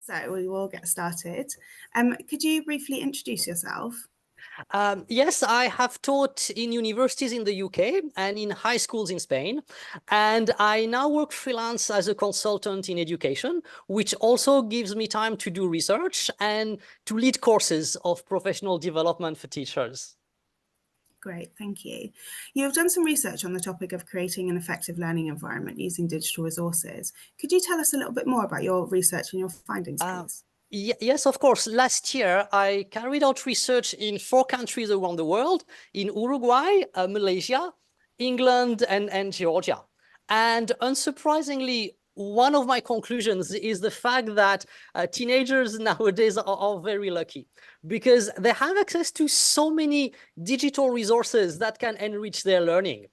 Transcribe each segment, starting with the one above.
So we will get started. Could you briefly introduce yourself? Yes, I have taught in universities in the UK and in high schools in Spain. And I now work freelance as a consultant in education, which also gives me time to do research and to lead courses of professional development for teachers. Great, thank you. You've done some research on the topic of creating an effective learning environment using digital resources. Could you tell us a little bit more about your research and your findings, please? Yes, of course. Last year, I carried out research in 4 countries around the world, in Uruguay, Malaysia, England, and Georgia. And unsurprisingly, one of my conclusions is the fact that teenagers nowadays are very lucky because they have access to so many digital resources that can enrich their learning.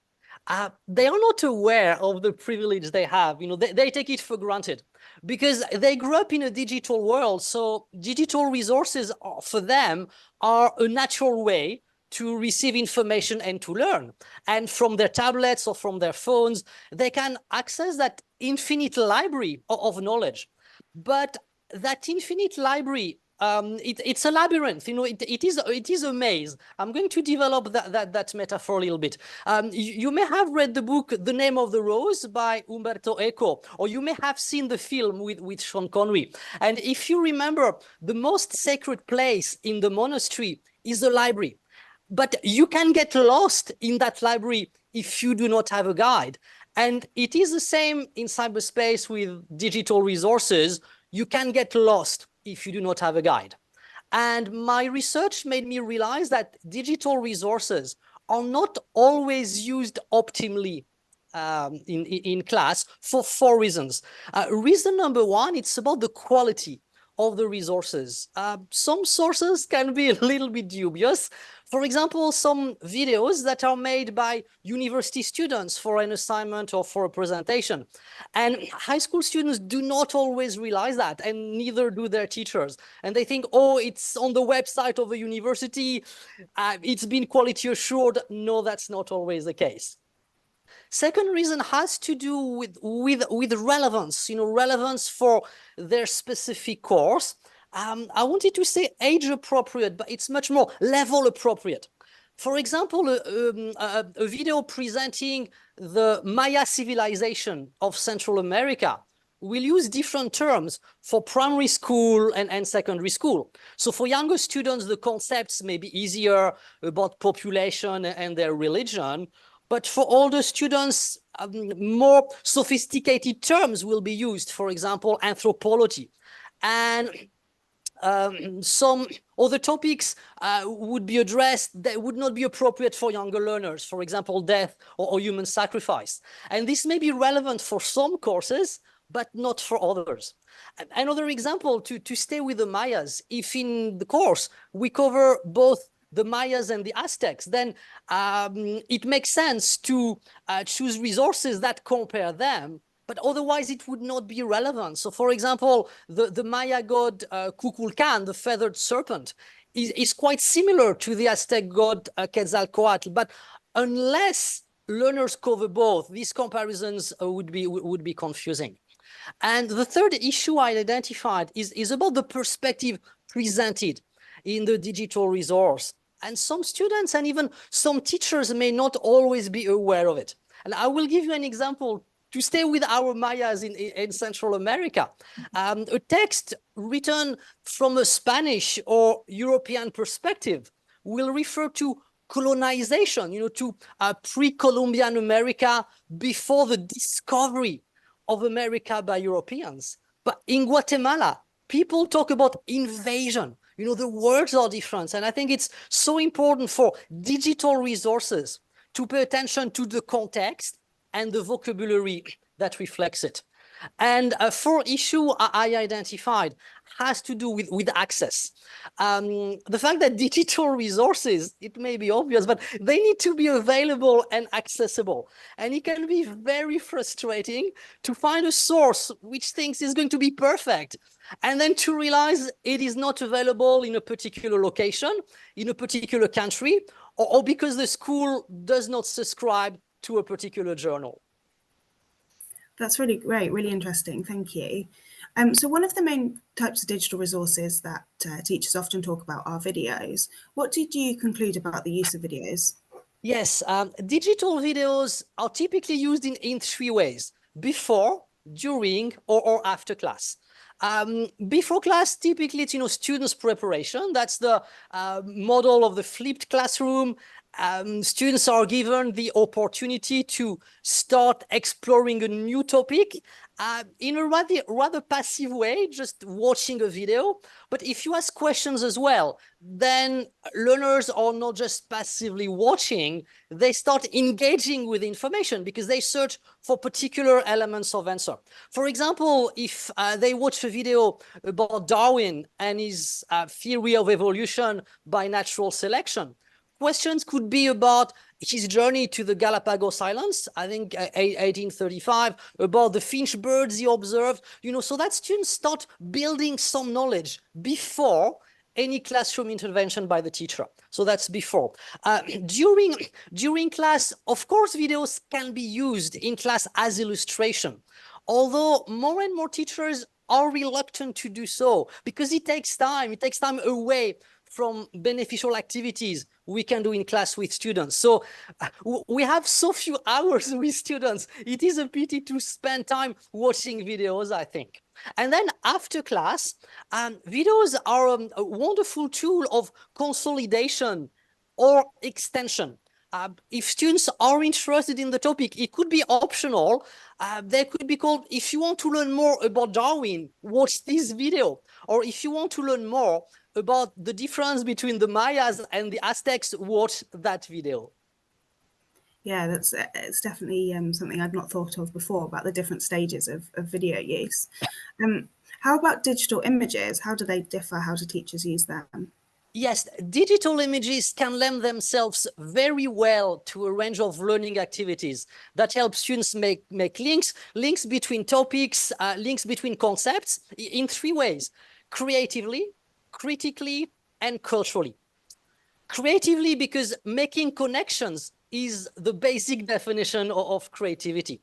They are not aware of the privilege they have. They take it for granted because they grew up in a digital world. So digital resources for them are a natural way to receive information and to learn. And from their tablets or from their phones, they can access that infinite library of knowledge. But that infinite library, it's a labyrinth. It is a maze. I'm going to develop that metaphor a little bit. You may have read the book The Name of the Rose by Umberto Eco, or you may have seen the film with Sean Connery. And if you remember, the most sacred place in the monastery is the library. But you can get lost in that library if you do not have a guide. And it is the same in cyberspace with digital resources. You can get lost if you do not have a guide. And my research made me realize that digital resources are not always used optimally in class for 4 reasons. Reason number 1, it's about the quality of the resources. Some sources can be a little bit dubious. For example, some videos that are made by university students for an assignment or for a presentation. And high school students do not always realize that, and neither do their teachers. And they think, oh, it's on the website of a university, it's been quality assured. No, that's not always the case. Second reason has to do with relevance, relevance for their specific course. I wanted to say age appropriate, but it's much more level appropriate. For example, a video presenting the Maya civilization of Central America will use different terms for primary school and secondary school. So for younger students, the concepts may be easier about population and their religion. But for older students, more sophisticated terms will be used, for example, anthropology. And some other topics would be addressed that would not be appropriate for younger learners, for example, death or human sacrifice. And this may be relevant for some courses, but not for others. Another example, to stay with the Mayas, if in the course we cover both the Mayas and the Aztecs, then it makes sense to choose resources that compare them, but otherwise it would not be relevant. So for example, the Maya god Kukulkan, the feathered serpent, is quite similar to the Aztec god Quetzalcoatl, but unless learners cover both, these comparisons would be confusing. And the third issue I identified is about the perspective presented in the digital resource. And some students and even some teachers may not always be aware of it. And I will give you an example to stay with our Mayas in Central America. A text written from a Spanish or European perspective will refer to colonization, to pre-Columbian America before the discovery of America by Europeans. But in Guatemala, people talk about invasion. The words are different. And I think it's so important for digital resources to pay attention to the context and the vocabulary that reflects it. And a fourth issue I identified has to do with access. The fact that digital resources, it may be obvious, but they need to be available and accessible. And it can be very frustrating to find a source which thinks is going to be perfect, and then to realize it is not available in a particular location, in a particular country, or because the school does not subscribe to a particular journal. That's really great, really interesting. Thank you. So one of the main types of digital resources that teachers often talk about are videos. What did you conclude about the use of videos? Yes, digital videos are typically used in three ways: before, during, or after class. Before class, typically it's, students' preparation. That's the model of the flipped classroom. Students are given the opportunity to start exploring a new topic in a rather passive way, just watching a video. But if you ask questions as well, then learners are not just passively watching, they start engaging with information because they search for particular elements of answer. For example, if they watch a video about Darwin and his theory of evolution by natural selection, questions could be about his journey to the Galapagos Islands, I think 1835, about the finch birds he observed, so that students start building some knowledge before any classroom intervention by the teacher. So that's before. During class, of course, videos can be used in class as illustration, although more and more teachers are reluctant to do so because it takes time. It takes time away from beneficial activities we can do in class with students. So we have so few hours with students. It is a pity to spend time watching videos, I think. And then after class, videos are a wonderful tool of consolidation or extension. If students are interested in the topic, it could be optional. They could be called, if you want to learn more about Darwin, watch this video. Or if you want to learn more about the difference between the Mayas and the Aztecs, watch that video. Yeah, it's definitely something I'd not thought of before, about the different stages of video use. How about digital images? How do they differ? How do teachers use them? Yes, digital images can lend themselves very well to a range of learning activities that help students make links between topics, links between concepts in three ways: creatively, critically, and culturally. Creatively, because making connections is the basic definition of creativity.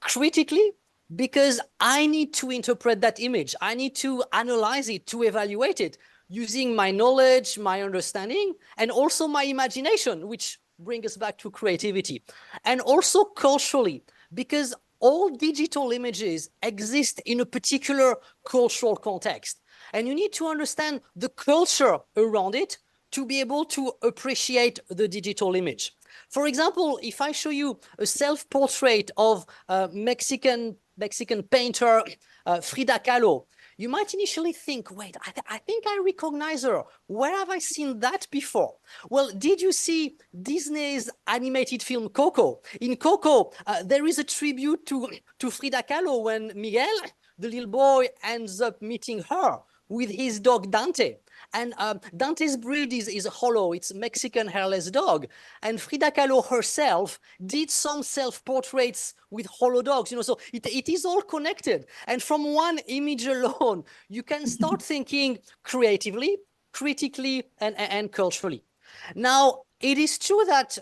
Critically, because I need to interpret that image. I need to analyze it, to evaluate it, using my knowledge, my understanding, and also my imagination, which brings us back to creativity. And also culturally, because all digital images exist in a particular cultural context. And you need to understand the culture around it to be able to appreciate the digital image. For example, if I show you a self-portrait of Mexican painter Frida Kahlo, you might initially think, wait, I think I recognize her. Where have I seen that before? Well, did you see Disney's animated film Coco? In Coco, there is a tribute to Frida Kahlo when Miguel, the little boy, ends up meeting her with his dog Dante. And Dante's breed is a hollow. It's a Mexican hairless dog. And Frida Kahlo herself did some self-portraits with hollow dogs, so it is all connected. And from one image alone, you can start thinking creatively, critically, and culturally. Now, it is true that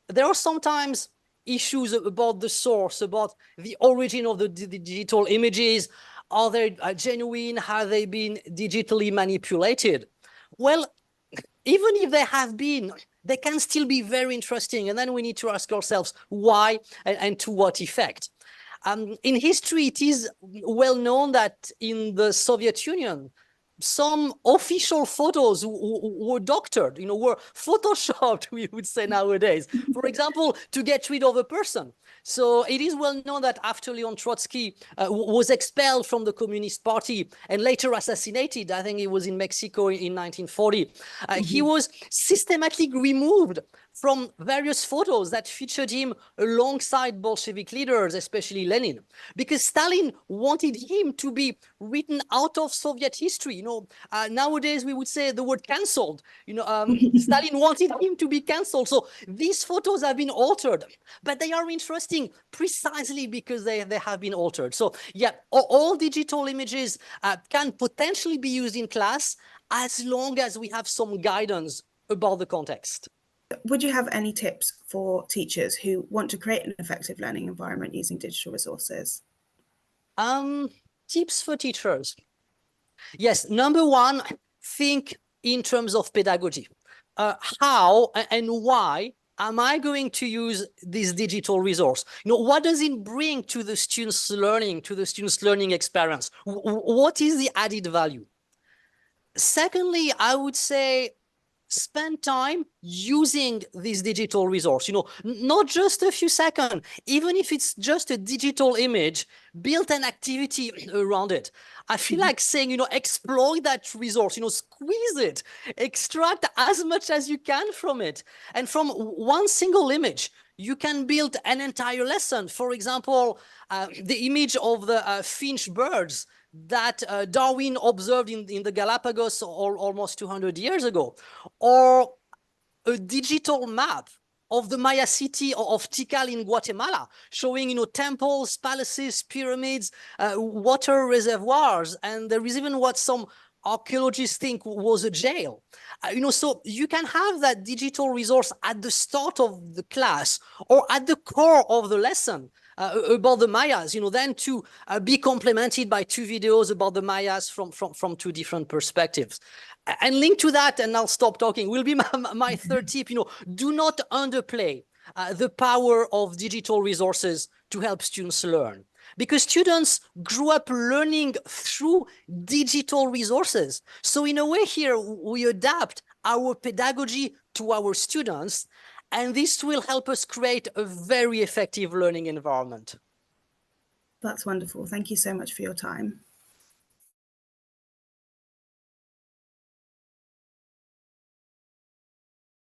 there are sometimes issues about the source, about the origin of the digital images. Are they genuine? Have they been digitally manipulated? Well, even if they have been, they can still be very interesting. And then we need to ask ourselves why and to what effect. In history, it is well known that in the Soviet Union, some official photos were doctored, were photoshopped, we would say nowadays, for example, to get rid of a person. So it is well known that after Leon Trotsky was expelled from the Communist Party and later assassinated, I think it was in Mexico in 1940, he was systematically removed from various photos that featured him alongside Bolshevik leaders, especially Lenin, because Stalin wanted him to be written out of Soviet history. Nowadays we would say the word cancelled. Stalin wanted him to be cancelled. So these photos have been altered, but they are interesting precisely because they have been altered. So yeah, all digital images can potentially be used in class as long as we have some guidance about the context. Would you have any tips for teachers who want to create an effective learning environment using digital resources? Tips for teachers. Yes, number one, think in terms of pedagogy. How and why am I going to use this digital resource? What does it bring to the students' learning, to the students' learning experience? What is the added value? Secondly, I would say spend time using this digital resource, not just a few seconds, even if it's just a digital image, build an activity around it. I feel like saying, exploit that resource, squeeze it, extract as much as you can from it. And from one single image, you can build an entire lesson. For example, the image of the finch birds that Darwin observed in the Galapagos almost 200 years ago, or a digital map of the Maya city of Tikal in Guatemala, showing temples, palaces, pyramids, water reservoirs, and there is even what some archaeologists think was a jail. So you can have that digital resource at the start of the class or at the core of the lesson. About the Mayas, then to be complemented by 2 videos about the Mayas from 2 different perspectives. And linked to that, and I'll stop talking, will be my third tip, do not underplay the power of digital resources to help students learn. Because students grew up learning through digital resources. So in a way here, we adapt our pedagogy to our students, and this will help us create a very effective learning environment. That's wonderful. Thank you so much for your time.